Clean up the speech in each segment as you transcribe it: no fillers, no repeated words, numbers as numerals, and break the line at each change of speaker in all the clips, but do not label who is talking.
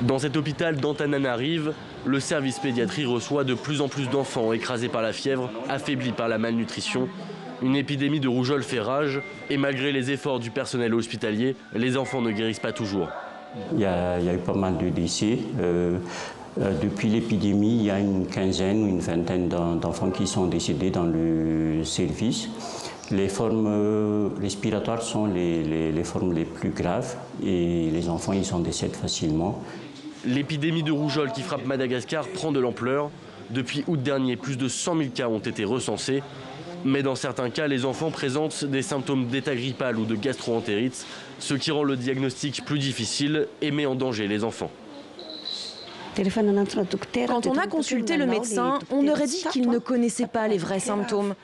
Dans cet hôpital d'Antananarive, le service pédiatrie reçoit de plus en plus d'enfants écrasés par la fièvre, affaiblis par la malnutrition. Une épidémie de rougeole fait rage et malgré les efforts du personnel hospitalier, les enfants ne guérissent pas toujours.
Il y a eu pas mal de décès. Depuis l'épidémie, il y a une quinzaine ou une vingtaine d'enfants qui sont décédés dans le service. Les formes respiratoires sont les formes les plus graves et les enfants ils en décèdent facilement.
L'épidémie de rougeole qui frappe Madagascar prend de l'ampleur. Depuis août dernier, plus de 100 000 cas ont été recensés. Mais dans certains cas, les enfants présentent des symptômes d'état grippal ou de gastro-entérite, ce qui rend le diagnostic plus difficile et met en danger les enfants.
Quand on a consulté le médecin, on aurait dit qu'il ne connaissait pas les vrais symptômes.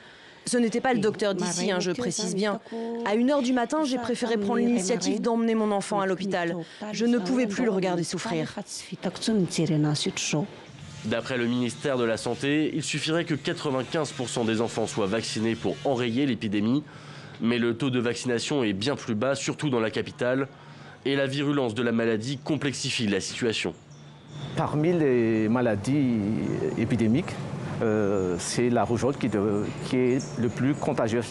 Ce n'était pas le docteur d'ici, je précise bien. À 1 h du matin, j'ai préféré prendre l'initiative d'emmener mon enfant à l'hôpital. Je ne pouvais plus le regarder souffrir.
D'après le ministère de la Santé, il suffirait que 95% des enfants soient vaccinés pour enrayer l'épidémie. Mais le taux de vaccination est bien plus bas, surtout dans la capitale. Et la virulence de la maladie complexifie la situation.
Parmi les maladies épidémiques, c'est la rougeole qui est le plus contagieuse.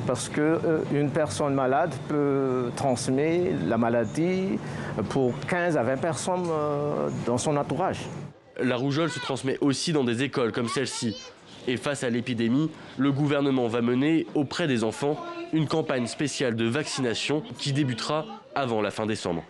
Parce qu'une personne malade peut transmettre la maladie pour 15 à 20 personnes dans son entourage.
La rougeole se transmet aussi dans des écoles comme celle-ci. Et face à l'épidémie, le gouvernement va mener auprès des enfants une campagne spéciale de vaccination qui débutera avant la fin décembre.